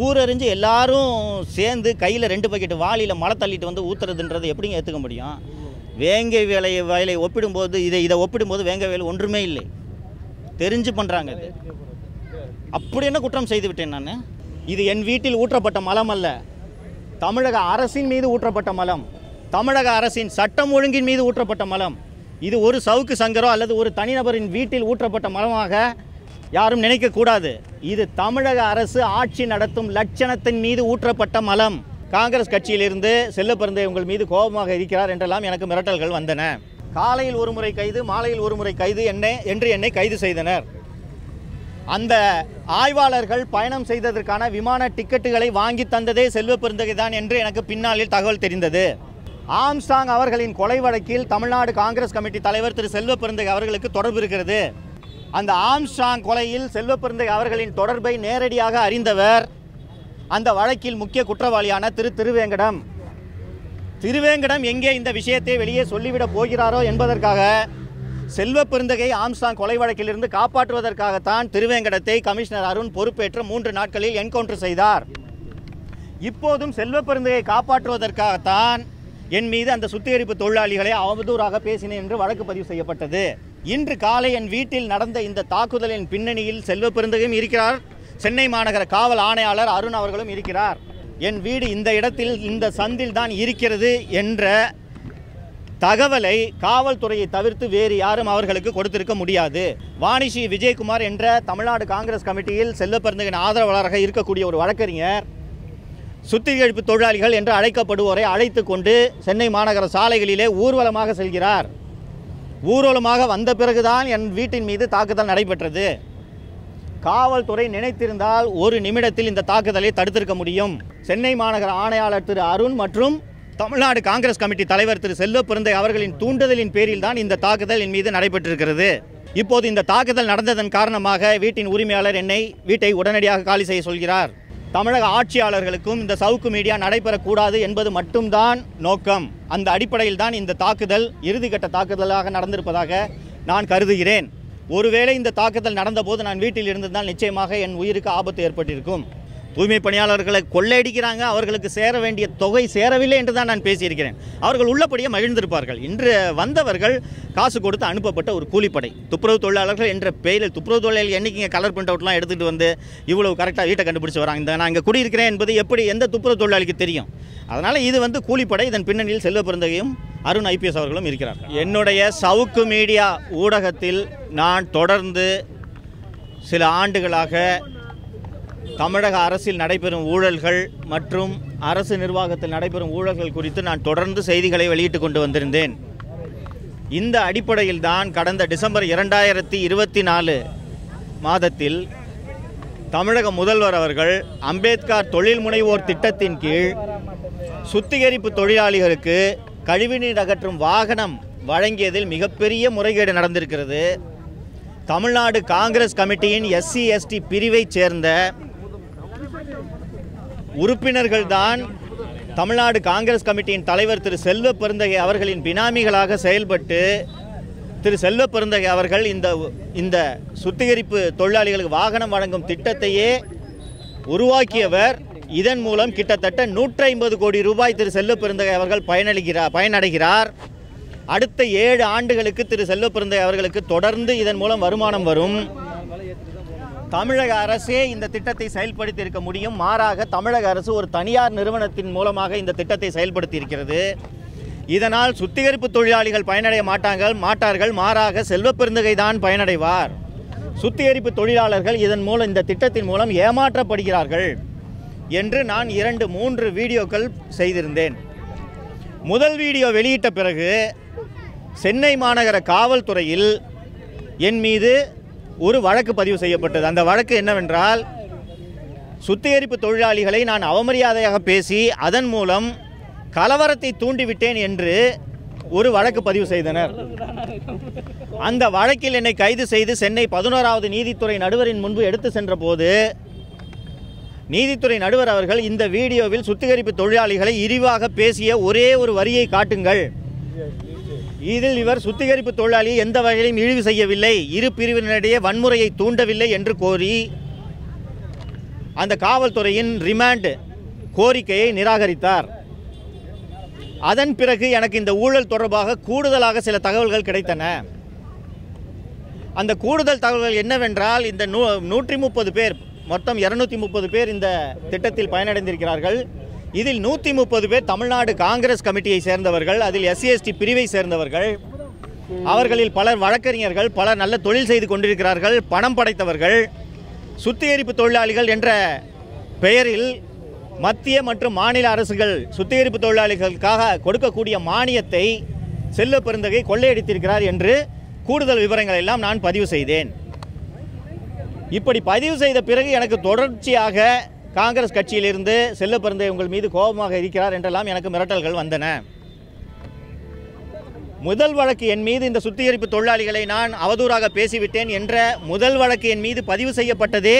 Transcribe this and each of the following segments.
ஊரறிஞ்சு எல்லாரும் சேர்ந்து கையில் 2 பக்கெட்டு வாளியில் மழை தள்ளிட்டு வந்து ஊற்றுறதுன்றது எப்படிங்க ஏற்றுக்க முடியும்? வேங்கை வயலை ஒப்பிடும்போது இதை ஒப்பிடும்போது வேங்கை வயல் ஒன்றுமே இல்லை, தெரிஞ்சு பண்ணுறாங்க. இது அப்படி என்ன குற்றம் செய்து விட்டேன் நான்? இது என் வீட்டில் ஊற்றப்பட்ட மலம் அல்ல, தமிழக அரசின் மீது ஊற்றப்பட்ட மலம், தமிழக அரசின் சட்டம் ஒழுங்கின் மீது ஊற்றப்பட்ட மலம். இது ஒரு சவுக்கு சங்கரோ அல்லது ஒரு தனிநபரின் வீட்டில் ஊற்றப்பட்ட மலமாக யாரும் நினைக்கக்கூடாது. இது தமிழக அரசு ஆட்சி நடத்தும் லட்சணத்தின் மீது ஊற்றப்பட்ட மலம். காங்கிரஸ் கட்சியிலிருந்து செல்லப்பெருந்தை உங்கள் மீது கோபமாக இருக்கிறார் என்றெல்லாம் எனக்கு மிரட்டல்கள் வந்தன. காலையில் ஒரு முறை கைது, மாலையில் ஒரு முறை கைது என்று என்னை கைது செய்தனர். அந்த ஆய்வாளர்கள் பயணம் செய்ததற்கான விமான டிக்கெட்டுகளை வாங்கி தந்ததே செல்வப்பெருந்தகை தான் என்று எனக்கு பின்னாளில் தகவல் தெரிந்தது. ஆம்ஸ்டாங் அவர்களின் கொலை வழக்கில் தமிழ்நாடு காங்கிரஸ் கமிட்டி தலைவர் திரு செல்வப்பெருந்தகை அவர்களுக்கு தொடர்பு இருக்கிறது. அந்த ஆம்ஸ்டாங் கொலையில் செல்வப்பெருந்தகை அவர்களின் தொடர்பை நேரடியாக அறிந்தவர் அந்த வழக்கில் முக்கிய குற்றவாளியான திருவேங்கடம் எங்கே இந்த விஷயத்தை வெளியே சொல்லிவிடப் போகிறாரோ என்பதற்காக செல்வப்பெருந்தகை ஆம்ஸ்டாங் கொலை வழக்கிலிருந்து காப்பாற்றுவதற்காகத்தான் திருவேங்கடத்தை கமிஷனர் அருண் பொறுப்பேற்ற 3 நாட்களில் என்கவுண்டர் செய்தார். இப்போதும் செல்வப்பெருந்தகை காப்பாற்றுவதற்காகத்தான் என் மீது அந்த சுத்திகரிப்பு தொழிலாளிகளை அவதூறாக பேசினேன் என்று வழக்கு பதிவு செய்யப்பட்டது. இன்று காலை என் வீட்டில் நடந்த இந்த தாக்குதலின் பின்னணியில் செல்வப்பெருந்தகையும் இருக்கிறார், சென்னை மாநகர காவல் ஆணையாளர் அருண் அவர்களும் இருக்கிறார். என் வீடு இந்த இடத்தில் இந்த சந்தில் தான் இருக்கிறது என்ற தகவலை காவல்துறையை தவிர்த்து வேறு யாரும் அவர்களுக்கு கொடுத்திருக்க முடியாது. வாணிஸ்ரீ விஜயகுமார் என்ற தமிழ்நாடு காங்கிரஸ் கமிட்டியில் செல்வப்பெருந்தகையின் ஆதரவாளராக இருக்கக்கூடிய ஒரு வழக்கறிஞர் சுத்திகரிப்பு தொழிலாளிகள் என்று அழைக்கப்படுவோரை அழைத்து கொண்டு சென்னை மாநகர சாலைகளிலே ஊர்வலமாக செல்கிறார். ஊர்வலமாக வந்த பிறகுதான் என் வீட்டின் மீது தாக்குதல் நடைபெற்றது. காவல்துறை நினைத்திருந்தால் ஒரு நிமிடத்தில் இந்த தாக்குதலை தடுத்திருக்க முடியும். சென்னை மாநகர ஆணையாளர் திரு அருண் மற்றும் தமிழ்நாடு காங்கிரஸ் கமிட்டி தலைவர் திரு செல்வப்பெருந்தகை அவர்களின் தூண்டுதலின் பேரில் தான் இந்த தாக்குதல் என் மீது நடைபெற்றிருக்கிறது. இப்போது இந்த தாக்குதல் நடந்ததன் காரணமாக வீட்டின் உரிமையாளர் என்னை வீட்டை உடனடியாக காலி செய்ய சொல்கிறார். தமிழக ஆட்சியாளர்களுக்கும் இந்த சவுக்கு மீடியா நடைபெறக்கூடாது என்பது மட்டும்தான் நோக்கம். அந்த அடிப்படையில் தான் இந்த தாக்குதல் இறுதிக்கட்ட தாக்குதலாக நடந்திருப்பதாக நான் கருதுகிறேன். ஒருவேளை இந்த தாக்குதல் நடந்தபோது நான் வீட்டில் இருந்திருந்தால் நிச்சயமாக என் உயிருக்கு ஆபத்து ஏற்பட்டிருக்கும். தூய்மை பணியாளர்களை கொள்ளையடிக்கிறாங்க, அவர்களுக்கு சேர வேண்டிய தொகை சேரவில்லை என்று தான் நான் பேசியிருக்கிறேன். அவர்கள் உள்ளபடியே மகிழ்ந்திருப்பார்கள். இன்று வந்தவர்கள் காசு கொடுத்து அனுப்பப்பட்ட ஒரு கூலிப்படை, துப்புரவு தொழிலாளர்கள் என்ற பெயரில் துப்புரவு தொழிலாளர்கள் என்றைக்கு கலர் பிரிண்ட் அவுட்லாம் எடுத்துகிட்டு வந்து இவ்வளவு கரெக்டாக வீட்டை கண்டுபிடிச்சி வராங்க. நான் இங்கே குடியிருக்கிறேன் என்பது எப்படி எந்த துப்புரவு தொழிலாளிக்கு தெரியும்? அதனால் இது கூலிப்படை. இதன் பின்னணியில் செல்வப்பெருந்தகையும் அருண் IPS அவர்களும் இருக்கிறார். என்னுடைய சவுக்கு மீடியா ஊடகத்தில் நான் தொடர்ந்து சில ஆண்டுகளாக தமிழக அரசில் நடைபெறும் ஊழல்கள் மற்றும் அரசு நிர்வாகத்தில் நடைபெறும் ஊழல்கள் குறித்து நான் தொடர்ந்து செய்திகளை வெளியிட்டு கொண்டு வந்திருந்தேன். இந்த அடிப்படையில் தான் கடந்த டிசம்பர் 2024 மாதத்தில் தமிழக முதல்வர் அவர்கள் அம்பேத்கர் தொழில் முனைவோர் திட்டத்தின் கீழ் சுத்திகரிப்பு தொழிலாளிகளுக்கு கழிவுநீர் அகற்றும் வாகனம் வழங்கியதில் மிகப்பெரிய முறைகேடு நடந்திருக்கிறது. தமிழ்நாடு காங்கிரஸ் கமிட்டியின் SC ST பிரிவைச் சேர்ந்த உறுப்பினர்கள்தான் தமிழ்நாடு காங்கிரஸ் கமிட்டியின் தலைவர் திரு செல்வப்பெருந்தகை அவர்களின் பினாமிகளாக செயல்பட்டு திரு செல்வப்பெருந்தகை அவர்கள் இந்த சுத்திகரிப்பு தொழிலாளிகளுக்கு வாகனம் வழங்கும் திட்டத்தையே உருவாக்கியவர். இதன் மூலம் கிட்டத்தட்ட 150 கோடி ரூபாய் திரு செல்வப்பெருந்தகை அவர்கள் பயனடைகிறார். அடுத்த 7 ஆண்டுகளுக்கு திரு செல்வப்பெருந்தகை அவர்களுக்கு தொடர்ந்து இதன் மூலம் வருமானம் வரும். தமிழக அரசே இந்த திட்டத்தை செயல்படுத்தி இருக்க முடியும். மாறாக தமிழக அரசு ஒரு தனியார் நிறுவனத்தின் மூலமாக இந்த திட்டத்தை செயல்படுத்தி இருக்கிறது. இதனால் சுத்திகரிப்பு தொழிலாளிகள் பயனடைய மாட்டார்கள். மாறாக செல்வப்பெருந்தகை தான் பயனடைவார். சுத்திகரிப்பு தொழிலாளர்கள் இந்த திட்டத்தின் மூலம் ஏமாற்றப்படுகிறார்கள் என்று நான் 2-3 வீடியோக்கள் செய்திருந்தேன். முதல் வீடியோ வெளியிட்ட பிறகு சென்னை மாநகர காவல்துறையில் என் மீது ஒரு வழக்கு பதிவு செய்யப்பட்டது. அந்த வழக்கு என்னவென்றால், சுத்திகரிப்பு தொழிலாளிகளை நான் அவமரியாதையாக பேசி அதன் மூலம் கலவரத்தை தூண்டிவிட்டேன் என்று ஒரு வழக்கு பதிவு செய்தனர். அந்த வழக்கில் என்னை கைது செய்து சென்னை 11வது நீதித்துறை நடுவரின் முன்பு எடுத்து சென்ற போது நீதித்துறை நடுவர் அவர்கள் இந்த வீடியோவில் சுத்திகரிப்பு தொழிலாளிகளை இழிவாக பேசிய ஒரே ஒரு வரியை காட்டுங்கள், இதில் இவர் சுத்திகரிப்பு தொழிலாளியை எந்த வகையிலும் இழிவு செய்யவில்லை, இரு பிரிவினரிடையே வன்முறையை தூண்டவில்லை என்று கோரி அந்த காவல்துறையின் ரிமாண்ட் கோரிக்கையை நிராகரித்தார். அதன் பிறகு எனக்கு இந்த ஊழல் தொடர்பாக கூடுதலாக சில தகவல்கள் கிடைத்தன. அந்த கூடுதல் தகவல்கள் என்னவென்றால், இந்த 130 பேர், மொத்தம் 230 பேர் இந்த திட்டத்தில் பயனடைந்திருக்கிறார்கள். இதில் 130 பேர் தமிழ்நாடு காங்கிரஸ் கமிட்டியை சேர்ந்தவர்கள், அதில் SC/ST பிரிவை சேர்ந்தவர்கள். அவர்களில் பலர் வழக்கறிஞர்கள், பலர் நல்ல தொழில் செய்து கொண்டிருக்கிறார்கள், பணம் படைத்தவர்கள். சுத்திகரிப்பு தொழிலாளிகள் என்ற பெயரில் மத்திய மற்றும் மாநில அரசுகள் சுத்திகரிப்பு தொழிலாளிகளுக்காக கொடுக்கக்கூடிய மானியத்தை செல்வ பெருந்தகை கொள்ளையடித்திருக்கிறார் என்று கூடுதல் விவரங்கள் எல்லாம் நான் பதிவு செய்தேன். இப்படி பதிவு செய்த பிறகு எனக்கு தொடர்ச்சியாக காங்கிரஸ் கட்சியிலிருந்து செல்வ பெருந்தகை உங்கள் மீது கோபமாக இருக்கிறார் என்றெல்லாம் எனக்கு மிரட்டல்கள் வந்தன. முதல் வழக்கு என் மீது, இந்த சுத்திகரிப்பு தொழிலாளிகளை நான் அவதூறாக பேசிவிட்டேன் என்ற முதல் வழக்கு என் மீது பதிவு செய்யப்பட்டதே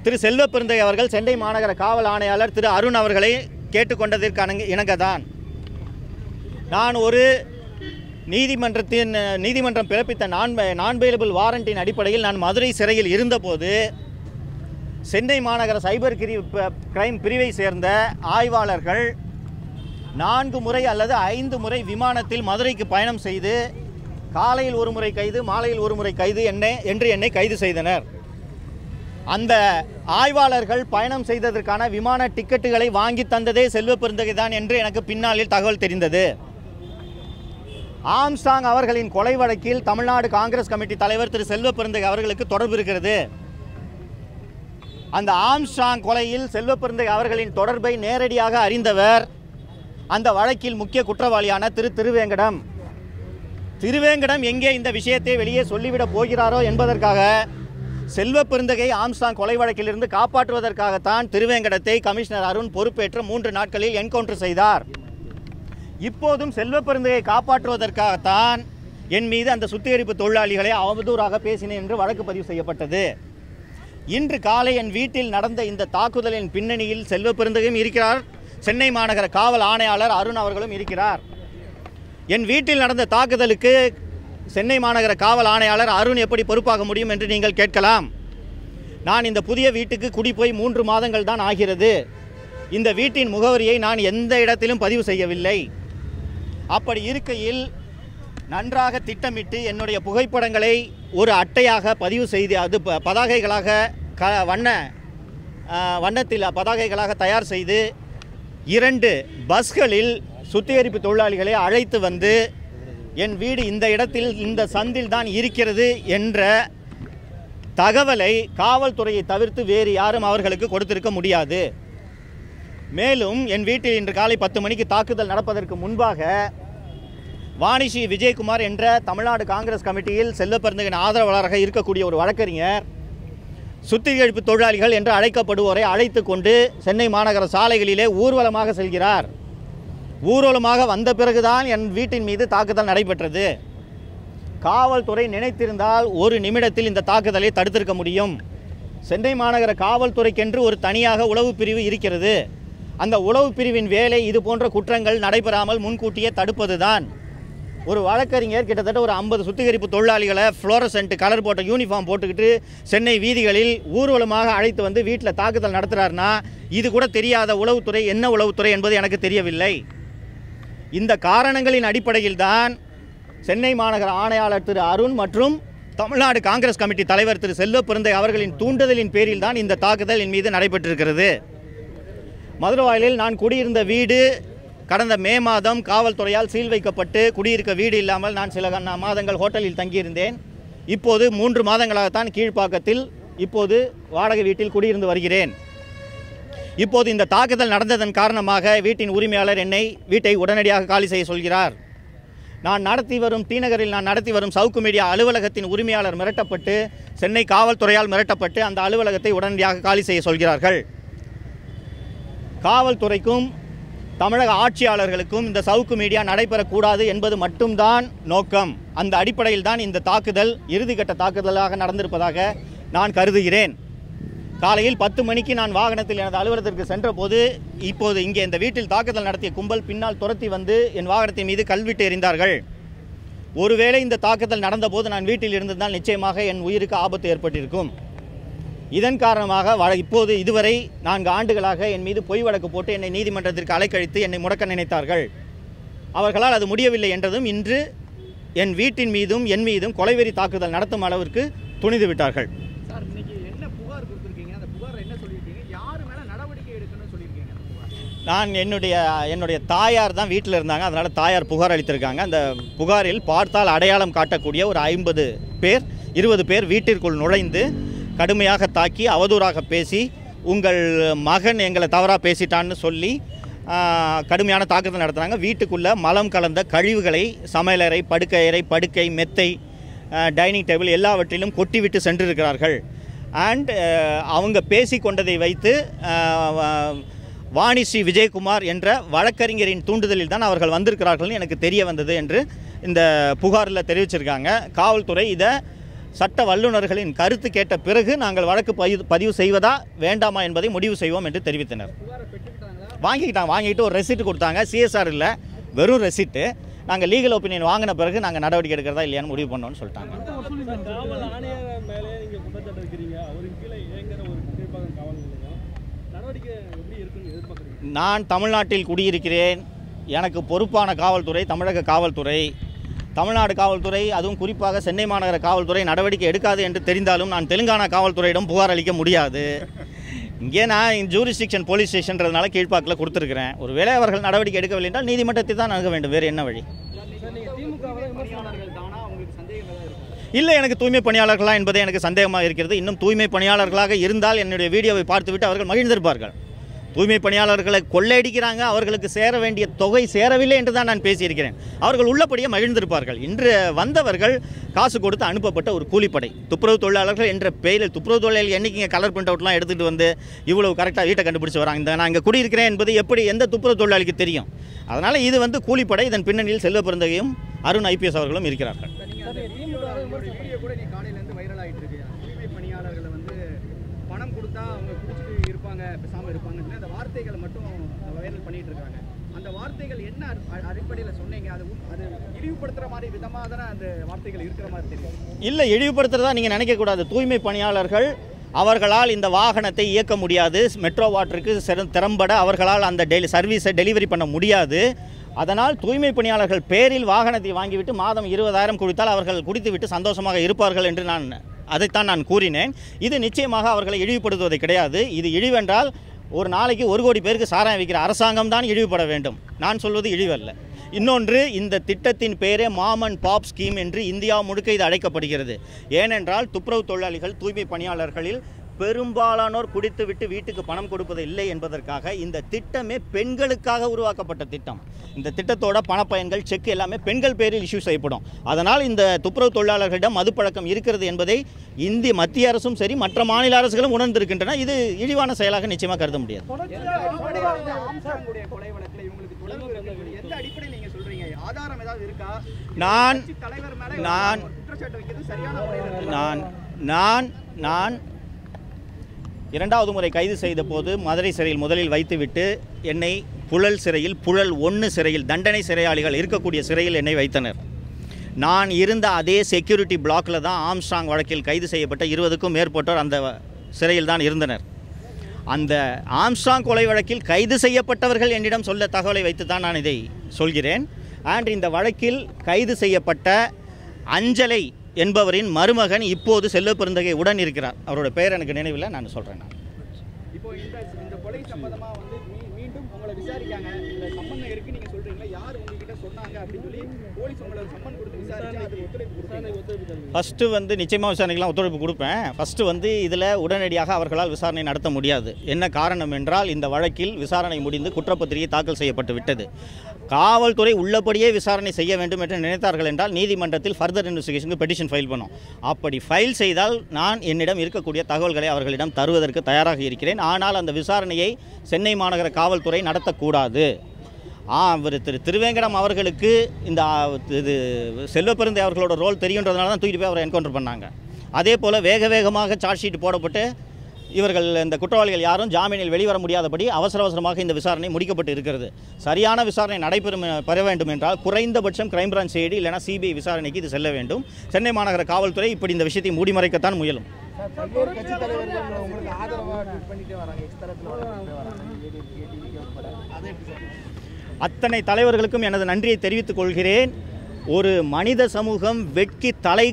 திரு செல்வ பெருந்தகை அவர்கள் சென்னை மாநகர காவல் ஆணையாளர் திரு அருண் அவர்களை கேட்டுக்கொண்டதற்கு இணங்கதான். நான் ஒரு நீதிமன்றம் பிறப்பித்த நான் பெயிலபிள் வாரண்டின் அடிப்படையில் நான் மதுரை சிறையில் இருந்தபோது சென்னை மாநகர சைபர் கிரைம் பிரிவை சேர்ந்த ஆய்வாளர்கள் 4 முறை அல்லது 5 முறை விமானத்தில் மதுரைக்கு பயணம் செய்து காலையில் ஒரு முறை கைது, மாலையில் ஒரு முறை கைது என்று என்னை கைது செய்தனர். அந்த ஆய்வாளர்கள் பயணம் செய்ததற்கான விமான டிக்கெட்டுகளை வாங்கி தந்ததே செல்வ பெருந்தகை தான் என்று எனக்கு பின்னாளில் தகவல் தெரிந்தது. ஆம்ஸ்ட்ராங் அவர்களின் கொலை வழக்கில் தமிழ்நாடு காங்கிரஸ் கமிட்டி தலைவர் திரு செல்வ பெருந்தகை அவர்களுக்கு தொடர்பு இருக்கிறது. அந்த ஆம்ஸ்ட்ராங் கொலையில் செல்வ பெருந்தகை அவர்களின் தொடர்பை நேரடியாக அறிந்தவர் அந்த வழக்கில் முக்கிய குற்றவாளியான திருவேங்கடம் எங்கே இந்த விஷயத்தை வெளியே சொல்லிவிடப் போகிறாரோ என்பதற்காக செல்வ பெருந்தகை ஆம்ஸ்ட்ராங் கொலை வழக்கிலிருந்து காப்பாற்றுவதற்காகத்தான் திருவேங்கடத்தை கமிஷனர் அருண் பொறுப்பேற்ற 3 நாட்களில் என்கவுண்டர் செய்தார். இப்போதும் செல்வ பெருந்தகை காப்பாற்றுவதற்காகத்தான் என் மீது அந்த சுத்திகரிப்பு தொழிலாளிகளை அவதூறாக பேசினேன் என்று வழக்கு பதிவு செய்யப்பட்டது. இன்று காலை என் வீட்டில் நடந்த இந்த தாக்குதலின் பின்னணியில் செல்வ பெருந்தகையும் இருக்கிறார், சென்னை மாநகர காவல் ஆணையாளர் அருண் அவர்களும் இருக்கிறார். என் வீட்டில் நடந்த தாக்குதலுக்கு சென்னை மாநகர காவல் ஆணையாளர் அருண் எப்படி பொறுப்பாக முடியும் என்று நீங்கள் கேட்கலாம். நான் இந்த புதிய வீட்டுக்கு குடி போய் 3 மாதங்கள் தான் ஆகிறது. இந்த வீட்டின் முகவரியை நான் எந்த இடத்திலும் பதிவு செய்யவில்லை. அப்படி இருக்கையில் நன்றாக திட்டமிட்டு என்னுடைய புகைப்படங்களை ஒரு அட்டையாக பதிவு செய்து, அது பதாகைகளாக வண்ணத்தில் பதாகைகளாக தயார் செய்து 2 பஸ்களில் சுத்திகரிப்பு தொழிலாளிகளை அழைத்து வந்து என் வீடு இந்த இடத்தில் இந்த சந்தில் தான் இருக்கிறது என்ற தகவலை காவல்துறையை தவிர்த்து வேறு யாரும் அவர்களுக்கு கொடுத்திருக்க முடியாது. மேலும் என் வீட்டில் இன்று காலை 10 மணிக்கு தாக்குதல் நடப்பதற்கு முன்பாக வாணிஸ்ரீ விஜயகுமார் என்ற தமிழ்நாடு காங்கிரஸ் கமிட்டியில் செல்வ பெருந்தகையின் ஆதரவாளராக இருக்கக்கூடிய ஒரு வழக்கறிஞர் சுத்திகரிப்பு தொழிலாளிகள் என்று அழைக்கப்படுவோரை அழைத்து கொண்டு சென்னை மாநகர சாலைகளிலே ஊர்வலமாக செல்கிறார். ஊர்வலமாக வந்த பிறகுதான் என் வீட்டின் மீது தாக்குதல் நடைபெற்றது. காவல்துறை நினைத்திருந்தால் ஒரு நிமிடத்தில் இந்த தாக்குதலை தடுத்திருக்க முடியும். சென்னை மாநகர காவல்துறைக்கென்று ஒரு தனியாக உளவு பிரிவு இருக்கிறது. அந்த உளவு பிரிவின் வேலை இது போன்ற குற்றங்கள் நடைபெறாமல் முன்கூட்டியே தடுப்பதுதான். ஒரு வழக்கறிஞர் கிட்டத்தட்ட ஒரு 50 சுத்திகரிப்பு தொழிலாளிகளை ஃப்ளோரசன்ட் கலர் போட்ட யூனிஃபார்ம் போட்டுக்கிட்டு சென்னை வீதிகளில் ஊர்வலமாக அழைத்து வந்து வீட்டில் தாக்குதல் நடத்துகிறார்னா இது கூட தெரியாத உளவுத்துறை என்ன உளவுத்துறை என்பது எனக்கு தெரியவில்லை. இந்த காரணங்களின் அடிப்படையில் தான் சென்னை மாநகர ஆணையாளர் திரு அருண் மற்றும் தமிழ்நாடு காங்கிரஸ் கமிட்டி தலைவர் திரு செல்வ பெருந்தகை அவர்களின் தூண்டுதலின் பேரில் தான் இந்த தாக்குதல் என் மீது நடைபெற்றிருக்கிறது. மதுரவாயலில் நான் குடியிருந்த வீடு கடந்த மே மாதம் காவல்துறையால் சீல் வைக்கப்பட்டு குடியிருக்க வீடு இல்லாமல் நான் சில மாதங்கள் ஹோட்டலில் தங்கியிருந்தேன். இப்போது 3 மாதங்களாகத்தான் கீழ்ப்பாக்கத்தில் இப்போது வாடகை வீட்டில் குடியிருந்து வருகிறேன். இப்போது இந்த தாக்குதல் நடந்ததன் காரணமாக வீட்டின் உரிமையாளர் என்னை வீட்டை உடனடியாக காலி செய்ய சொல்கிறார். தீநகரில் நான் நடத்தி வரும் சவுக்கு மீடியா அலுவலகத்தின் உரிமையாளர் மிரட்டப்பட்டு சென்னை காவல்துறையால் மிரட்டப்பட்டு அந்த அலுவலகத்தை உடனடியாக காலி செய்ய சொல்கிறார்கள். காவல்துறைக்கும் தமிழக ஆட்சியாளர்களுக்கும் இந்த சவுக்கு மீடியா நடைபெறக்கூடாது என்பது மட்டும்தான் நோக்கம். அந்த அடிப்படையில் தான் இந்த தாக்குதல் இறுதிக்கட்ட தாக்குதலாக நடந்திருப்பதாக நான் கருதுகிறேன். காலையில் 10 மணிக்கு நான் வாகனத்தில் எனது அலுவலகத்திற்கு சென்ற போது இப்போது இங்கே இந்த வீட்டில் தாக்குதல் நடத்திய கும்பல் பின்னால் துரத்தி வந்து என் வாகனத்தின் மீது கல்விட்டு எறிந்தார்கள். ஒருவேளை இந்த தாக்குதல் நடந்தபோது நான் வீட்டில் இருந்திருந்தால் நிச்சயமாக என் உயிருக்கு ஆபத்து ஏற்பட்டிருக்கும். இதன் காரணமாக இப்போது இதுவரை 4 ஆண்டுகளாக என் மீது பொய் வழக்கு போட்டு என்னை நீதிமன்றத்திற்கு அலைக்கழித்து என்னை முடக்க நினைத்தார்கள். அவர்களால் அது முடியவில்லை என்றதும் இன்று என் வீட்டின் மீதும் என் மீதும் கொலைவெறி தாக்குதல் நடத்தும் அளவிற்கு துணிந்து விட்டார்கள். சார், இன்னைக்கு என்ன புகார் கொடுத்துருக்கீங்க? அந்த புகார் என்ன சொல்லியிருக்கீங்க? யார் மேலே நடவடிக்கை எடுக்கணும்னு சொல்லியிருக்கீங்க? நான் என்னுடைய தாயார் தான் வீட்டில் இருந்தாங்க. அதனால் தாயார் புகார் அளித்திருக்காங்க. அந்த புகாரில் பார்த்தால் அடையாளம் காட்டக்கூடிய ஒரு 50 பேர் 20 பேர் வீட்டிற்குள் நுழைந்து கடுமையாக தாக்கி அவதூறாக பேசி உங்கள் மகன் எங்களை தவறாக பேசிட்டான்னு சொல்லி கடுமையான தாக்குதல் நடத்துகிறாங்க. வீட்டுக்குள்ளே மலம் கலந்த கழிவுகளை சமையலறை, படுக்கை, மெத்தை, டைனிங் டேபிள் எல்லாவற்றிலும் கொட்டிவிட்டு சென்றிருக்கிறார்கள். அண்ட் அவங்க பேசி கொண்டதை வைத்து வாணி ஸ்ரீ விஜயகுமார் என்ற வழக்கறிஞரின் தூண்டுதலில் தான் அவர்கள் வந்திருக்கிறார்கள் எனக்கு தெரிய வந்தது என்று இந்த புகாரில் தெரிவிச்சிருக்காங்க. காவல்துறை இதை சட்ட வல்லுநர்களின் கருத்து கேட்ட பிறகு நாங்கள் வழக்கு பதிவு செய்வதா வேண்டாமா என்பதை முடிவு செய்வோம் என்று தெரிவித்தனர். வாங்கிட்டு ஒரு ரெசிப்ட் கொடுத்தாங்க. சிஎஸ்ஆர் இல்லை, வெறும் ரெசிப்ட்டு. நாங்கள் லீகல் ஒப்பீனியன் வாங்கின பிறகு நாங்கள் நடவடிக்கை எடுக்கிறதா இல்லையான்னு முடிவு பண்ணோன்னு சொல்லிட்டாங்க. நான் தமிழ்நாட்டில் குடியிருக்கிறேன். எனக்கு பொறுப்பான காவல்துறை தமிழக காவல்துறை. தமிழ்நாடு காவல்துறை, அதுவும் குறிப்பாக சென்னை மாநகர காவல்துறை நடவடிக்கை எடுக்காது என்று தெரிந்தாலும் நான் தெலுங்கானா காவல்துறையிடம் புகார் அளிக்க முடியாது. இங்கே நான் ஜூரிஸ்டிக்ஷன் போலீஸ் ஸ்டேஷன்றதுனால கீழ்ப்பாக்கில் கொடுத்துருக்கிறேன். ஒருவேளை அவர்கள் நடவடிக்கை எடுக்கவில்லை என்றால் நீதிமன்றத்தை தான் அணுக வேண்டும். வேறு என்ன வழி? இல்லை, எனக்கு தூய்மை பணியாளர்களா என்பதே எனக்கு சந்தேகமாக இருக்கிறது. இன்னும் தூய்மை பணியாளர்களாக இருந்தால் என்னுடைய வீடியோவை பார்த்துவிட்டு அவர்கள் மகிழ்ந்திருப்பார்கள். தூய்மை பணியாளர்களை கொள்ளையடிக்கிறாங்க, அவர்களுக்கு சேர வேண்டிய தொகை சேரவில்லை என்று தான் நான் பேசியிருக்கிறேன். அவர்கள் உள்ளபடியே மகிழ்ந்திருப்பார்கள். இன்று வந்தவர்கள் காசு கொடுத்து அனுப்பப்பட்ட ஒரு கூலிப்படை துப்புரவு தொழிலாளர்கள் என்ற பெயரில். துப்புரவு தொழிலாளர்கள் என்றைக்கு இங்கே கலர் பிரிண்ட் அவுட்லாம் எடுத்துகிட்டு வந்து இவ்வளவு கரெக்டாக வீட்டை கண்டுபிடிச்சி வராங்க. நான் இங்கே குடியிருக்கிறேன் என்பது எப்படி எந்த துப்புரவு தொழிலாளிக்கு தெரியும்? அதனால் இது கூலிப்படை. இதன் பின்னணியில் செல்வ பிறந்தகையும் அருண் IPS அவர்களும் இருக்கிறார்கள். பணம் கொடுத்தா அவங்க குடிச்சிட்டு இருப்பாங்க, பேசாமல் இருப்பாங்க, அந்த வார்த்தைகளை மட்டும் வைரல் பண்ணிட்டு இருக்காங்க. அந்த வார்த்தைகள் என்ன அடிப்படையில் சொன்னீங்க? அது இழிவுபடுத்துகிற மாதிரி விதமாக தானே அந்த வார்த்தைகள் இருக்கிற மாதிரி தெரியும். இல்லை, இழிவுபடுத்துறதா நீங்கள் நினைக்கக்கூடாது. தூய்மை பணியாளர்கள் அவர்களால் இந்த வாகனத்தை இயக்க முடியாது. மெட்ரோ வாட்டருக்கு திறம்பட அவர்களால் அந்த சர்வீஸை டெலிவரி பண்ண முடியாது. அதனால் தூய்மை பணியாளர்கள் பேரில் வாகனத்தை வாங்கிவிட்டு மாதம் 20,000 கொடுத்தால் அவர்கள் குடித்துவிட்டு சந்தோஷமாக இருப்பார்கள் என்று அதைத்தான் நான் கூறினேன். இது நிச்சயமாக அவர்களை இழிவுபடுத்துவதை கிடையாது. இது இழிவென்றால் ஒரு நாளைக்கு 1 கோடி பேருக்கு சாராயம் விற்கிற அரசாங்கம் தான் இழிவுபட வேண்டும். நான் சொல்வது இழிவல்ல. இன்னொன்று, இந்த திட்டத்தின் பெயரே மாம் அண்ட் பாப் ஸ்கீம் என்று இந்தியா முழுக்க இது அழைக்கப்படுகிறது. ஏனென்றால் துப்புரவு தொழிலாளிகள், தூய்மை பணியாளர்களில் பெரும்பாலானோர் குடித்துவிட்டு வீட்டுக்கு பணம் கொடுப்பது இல்லை என்பதற்காக இந்த திட்டமே பெண்களுக்காக உருவாக்கப்பட்ட திட்டம். இந்த திட்டத்தோட பணப்பயன்கள், செக் எல்லாமே பெண்கள் பேரில் இஷ்யூ செய்யப்படும். அதனால் இந்த துப்புரவு தொழிலாளர்களிடம் மதுப்பழக்கம் இருக்கிறது என்பதை மத்திய அரசும் சரி மற்ற மாநில அரசுகளும் உணர்ந்திருக்கின்றன. இது இழிவான செயலாக நிச்சயமாக கருத முடியாது. நான் 2வது முறை கைது செய்த போது மதுரை சிறையில் முதலில் வைத்துவிட்டு என்னை புழல் சிறையில், புழல் 1 சிறையில், தண்டனை சிறையாளிகள் இருக்கக்கூடிய சிறையில் என்னை வைத்தனர். நான் இருந்த அதே செக்யூரிட்டி பிளாக்கில் தான் ஆம்ஸ்ட்ராங் வழக்கில் கைது செய்யப்பட்ட 20க்கும் மேற்பட்டோர் அந்த சிறையில் தான் இருந்தனர். அந்த ஆம்ஸ்ட்ராங் கொலை வழக்கில் கைது செய்யப்பட்டவர்கள் என்னிடம் சொல்ல தகவலை வைத்து தான் நான் இதை சொல்கிறேன். அண்ட் இந்த வழக்கில் கைது செய்யப்பட்ட அஞ்சலை என்பவரின் மருமகன் இப்போது செல்வ பெருந்தகை உடன் இருக்கிறார். அவரோட பெயர் எனக்கு நினைவில், நான் சொல்கிறேன். நான் இப்போ இந்த கொலை சம்பந்தமாக மீண்டும் உங்களை விசாரிக்காங்க. இந்த சம்பந்தம் இருக்குது நீங்கள் சொல்கிறீங்களா? யார் உங்ககிட்ட சொன்னாங்க அப்படின்னு சொல்லி போலீஸ் உங்களை சம்மன் கொடுத்து விசாரிச்சு அதுக்கு ஒத்துழைப்பு கொடுத்தாங்க. ஃபஸ்ட்டு நிச்சயமாக விசாரணைக்கெலாம் ஒத்துழைப்பு கொடுப்பேன். ஃபஸ்ட்டு இதில் உடனடியாக அவர்களால் விசாரணை நடத்த முடியாது. என்ன காரணம் என்றால், இந்த வழக்கில் விசாரணை முடிந்து குற்றப்பத்திரிகை தாக்கல் செய்யப்பட்டு விட்டது. காவல்துறை உள்ளபடியே விசாரணை செய்ய வேண்டும் என்று நினைத்தார்கள் என்றால் நீதிமன்றத்தில் ஃபர்தர் இன்வெஸ்டிகேஷனுக்கு பெட்டிஷன் ஃபைல் பண்ணும். அப்படி ஃபைல் செய்தால் நான் என்னிடம் இருக்கக்கூடிய தகவல்களை அவர்களிடம் தருவதற்கு தயாராக இருக்கிறேன். ஆனால் அந்த விசாரணையை சென்னை மாநகர காவல்துறை நடத்தக்கூடாது. அவர் திருவேங்கடம் அவர்களுக்கு இந்த செல்வ பெருந்தை அவர்களோட ரோல் தெரியுன்றதுனால தான் தூக்கிட்டு போய் அவரை என்கவுண்டர் பண்ணாங்க. அதே போல் வேகமாக சார்ஜ் ஷீட் போடப்பட்டு இவர்கள் இந்த குற்றவாளிகள் யாரும் ஜாமீனில் வெளிவர முடியாதபடி அவசரமாக இந்த விசாரணை முடிக்கப்பட்டு இருக்கிறது. சரியான விசாரணை பெற வேண்டும் என்றால் குறைந்தபட்சம் கிரைம் பிரான்ச் ஐடி இல்லைனா CBI விசாரணைக்கு இது செல்ல வேண்டும். சென்னை மாநகர காவல்துறை இப்படி இந்த விஷயத்தை மூடிமறைக்கத்தான் முயலும். பல்வேறு கட்சி தலைவர்கள் உங்களுக்கு ஆதரவாக ட்வீட் பண்ணிட்டே வராங்க, எக்ஸ் தரத்தில் வராங்க. அத்தனை தலைவர்களுக்கும் எனது நன்றியை தெரிவித்துக் கொள்கிறேன். ஒரு மனித சமூகம் வெட்கி தலை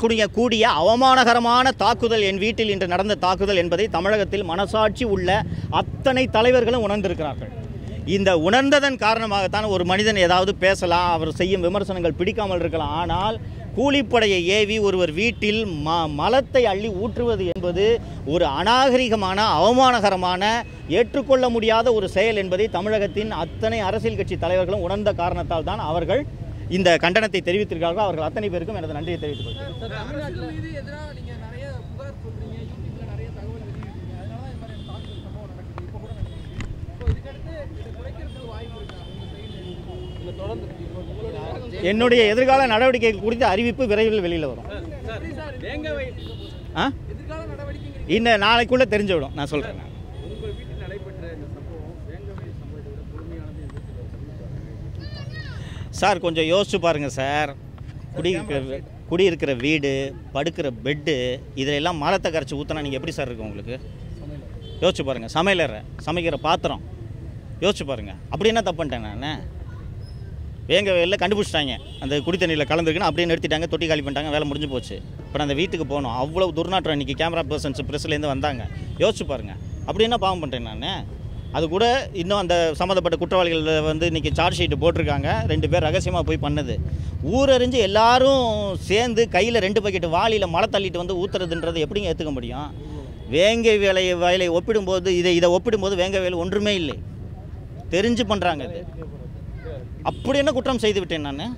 குனியக்கூடிய அவமானகரமான தாக்குதல் என் வீட்டில் இன்று நடந்த தாக்குதல் என்பதை தமிழகத்தில் மனசாட்சி உள்ள அத்தனை தலைவர்களும் உணர்ந்திருக்கிறார்கள். இந்த உணர்ந்ததன் காரணமாகத்தான் ஒரு மனிதன் ஏதாவது பேசலாம், அவர் செய்யும் விமர்சனங்கள் பிடிக்காமல் இருக்கலாம். ஆனால் கூலிப்படையை ஏவி ஒருவர் வீட்டில் மலத்தை அள்ளி ஊற்றுவது என்பது ஒரு அநாகரிகமான அவமானகரமான ஏற்றுக்கொள்ள முடியாத ஒரு செயல் என்பதை தமிழகத்தின் அத்தனை அரசியல் கட்சி தலைவர்களும் உணர்ந்த காரணத்தால் தான் அவர்கள் இந்த கண்டனத்தை தெரிவித்திருக்கிறார்கள். அவர்கள் அத்தனை பேருக்கும் எனது நன்றியை தெரிவித்துக் கொள்கிறேன். என்னுடைய எதிர்கால நடவடிக்கைகள் குறித்த அறிவிப்பு விரைவில் வெளியில் வரும். இன்னும் நாளைக்குள்ளே தெரிஞ்சுவிடும். நான் சொல்கிறேன். சார் கொஞ்சம் யோசிச்சு பாருங்கள் சார். குடியிருக்கிற வீடு, படுக்கிற பெட்டு, இதில் எல்லாம் மலத்தை கரைச்சி ஊற்றினா நீங்கள் எப்படி சார் இருக்கும் உங்களுக்கு? யோசிச்சு பாருங்கள். சமைக்கிற பாத்திரம் யோசிச்சு பாருங்கள். அப்படி என்ன தப்பு பண்ணிட்டேன் நான்? வேங்கவேலில் கண்டுபிடிச்சிட்டாங்க அந்த குடி தண்ணியில் கலந்துருக்குன்னு அப்படியே நிறுத்திட்டாங்க, தொட்டி காலி பண்ணிட்டாங்க, வேலை முடிஞ்சு போச்சு. இப்போ நான் அந்த வீட்டுக்கு போகணும், அவ்வளோ துர்நாற்றம். இன்றைக்கி கேமரா பர்சன்ஸ் ப்ரெஸ்லேருந்து வந்தாங்க. யோசிச்சு பாருங்கள். அப்படி என்ன பாவம் பண்ணிட்டேன் நான்? அது கூட இன்னும் அந்த சம்மந்தப்பட்ட குற்றவாளிகள் வந்து இன்றைக்கி சார்ஜ் ஷீட்டு போட்டிருக்காங்க. 2 பேர் ரகசியமாக போய் பண்ணது. ஊரறிஞ்சு எல்லாரும் சேர்ந்து கையில் 2 பக்கெட்டு வாளியில் மழை தள்ளிட்டு வந்து ஊற்றுறதுன்றது எப்படிங்க ஏற்றுக்க முடியும்? வேங்கை வேலை ஒப்பிடும்போது இதை ஒப்பிடும்போது வேங்கை வேலை ஒன்றுமே இல்லை. தெரிஞ்சு பண்ணுறாங்க. இது அப்படி என்ன குற்றம் செய்து விட்டேன் நான்?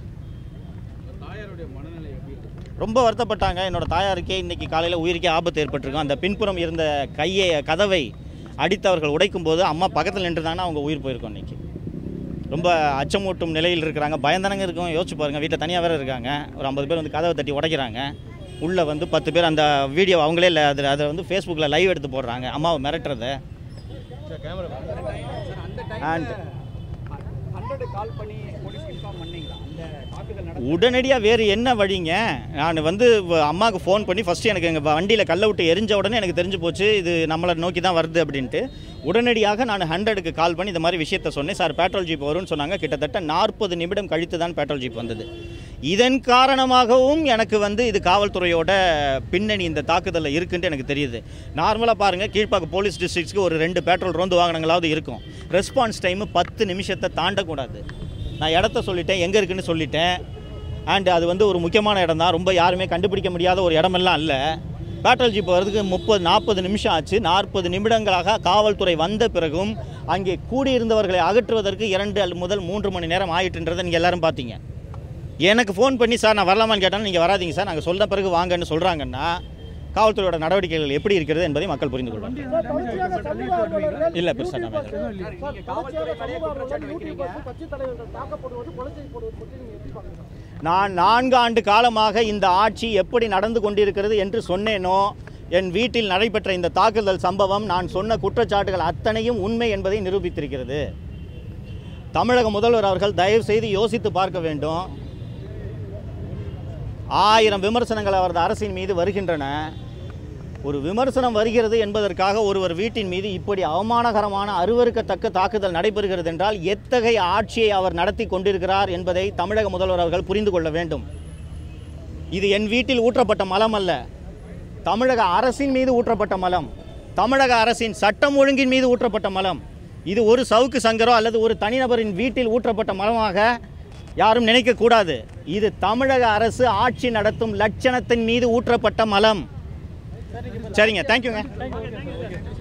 ரொம்ப வருத்தப்பட்டாங்க. என்னோடய தாயாருக்கே இன்றைக்கி காலையில் உயிருக்கே ஆபத்து ஏற்பட்டிருக்கும். அந்த பின்புறம் இருந்த கதவை அடித்தவர்கள் உடைக்கும் போது அம்மா பக்கத்தில் நின்றுதாங்கன்னா அவங்க உயிர் போயிருக்கோம். இன்றைக்கி ரொம்ப அச்சமூட்டும் நிலையில் இருக்கிறாங்க. பயந்தானங்க இருக்கும். யோசிச்சு பாருங்கள். வீட்டில் தனியாக வேறு இருக்காங்க. ஒரு 50 பேர் வந்து கதவை தட்டி உடைக்கிறாங்க. உள்ளே வந்து 10 பேர் அந்த வீடியோ அவங்களே இல்லை, அதை வந்து ஃபேஸ்புக்கில் லைவ் எடுத்து போடுறாங்க, அம்மாவை மிரட்டுறத. உடனடியாக வேறு என்ன வழிங்க? நான் வந்து அம்மாவுக்கு ஃபோன் பண்ணி ஃபஸ்ட்டு எனக்கு எங்கள் வண்டியில் கல்லை விட்டு எரிஞ்ச உடனே எனக்கு தெரிஞ்சு போச்சு இது நம்மளை நோக்கி தான் வருது அப்படின்ட்டு. உடனடியாக நான் 100க்கு கால் பண்ணி இந்த மாதிரி விஷயத்த சொன்னேன். சார் பெட்ரோல் ஜீப் வரும்னு சொன்னாங்க. கிட்டத்தட்ட 40 நிமிடம் கழித்து தான் பெட்ரோல் ஜீப் வந்தது. இதன் காரணமாகவும் எனக்கு வந்து இது காவல்துறையோட பின்னணி இந்த தாக்குதலில் இருக்குன்ட்டு எனக்கு தெரியுது. நார்மலாக பாருங்கள், கீழ்ப்பாக்கம் போலீஸ் டிஸ்ட்ரிக்ட்ஸ்க்கு ஒரு 2 பெட்ரோல் ரோந்து வாகனங்களாவது இருக்கும். ரெஸ்பான்ஸ் டைமு 10 நிமிஷத்தை தாண்டக்கூடாது. நான் இடத்த சொல்லிட்டேன், எங்கே இருக்குன்னு சொல்லிட்டேன். அண்ட் அது வந்து ஒரு முக்கியமான இடம் தான், ரொம்ப யாருமே கண்டுபிடிக்க முடியாத ஒரு இடமெல்லாம் இல்லை. பெட்ரோல் ஜீப் வரதுக்கு 30-40 நிமிஷம் ஆச்சு. 40 நிமிடங்களாக காவல்துறை வந்த பிறகும் அங்கே கூடியிருந்தவர்களை அகற்றுவதற்கு 2 முதல் 3 மணி நேரம் ஆயிட்டுன்றதை நீங்கள் எல்லோரும் பார்த்தீங்க. எனக்கு ஃபோன் பண்ணி சார் நான் வரலாமான்னு கேட்டாலும் நீங்கள் வராதிங்க சார், நாங்கள் சொன்ன பிறகு வாங்கன்னு சொல்கிறாங்கன்னா காவல்துறையோட நடவடிக்கைகள் எப்படி இருக்கிறது என்பதை மக்கள் புரிந்து கொள்வாங்க. இல்லை பெருசாக நான் 4 ஆண்டு காலமாக இந்த ஆட்சி எப்படி நடந்து கொண்டிருக்கிறது என்று சொன்னேனோ, என் வீட்டில் நடைபெற்ற இந்த தாக்குதல் சம்பவம் நான் சொன்ன குற்றச்சாட்டுகள் அத்தனையும் உண்மை என்பதை நிரூபித்திருக்கிறது. தமிழக முதல்வர் அவர்கள் தயவு செய்து யோசித்து பார்க்க வேண்டும். 1000 விமர்சனங்கள் அவரது அரசின் மீது வருகின்றன. ஒரு விமர்சனம் வருகிறது என்பதற்காக ஒருவர் வீட்டின் மீது இப்படி அவமானகரமான அருவருக்கத்தக்க தாக்குதல் நடைபெறுகிறது என்றால் எத்தகைய ஆட்சியை அவர் நடத்தி கொண்டிருக்கிறார் என்பதை தமிழக முதல்வர் அவர்கள் புரிந்து கொள்ள வேண்டும். இது என் வீட்டில் ஊற்றப்பட்ட மலம் அல்ல, தமிழக அரசின் மீது ஊற்றப்பட்ட மலம், தமிழக அரசின் சட்டம் ஒழுங்கின் மீது ஊற்றப்பட்ட மலம். இது ஒரு சவுக்கு சங்கரோ அல்லது ஒரு தனிநபரின் வீட்டில் ஊற்றப்பட்ட மலமாக யாரும் நினைக்கக்கூடாது. இது தமிழக அரசு ஆட்சி நடத்தும் லட்சணத்தின் மீது ஊற்றப்பட்ட மலம். சரிங்க, தேங்க்யூங்க.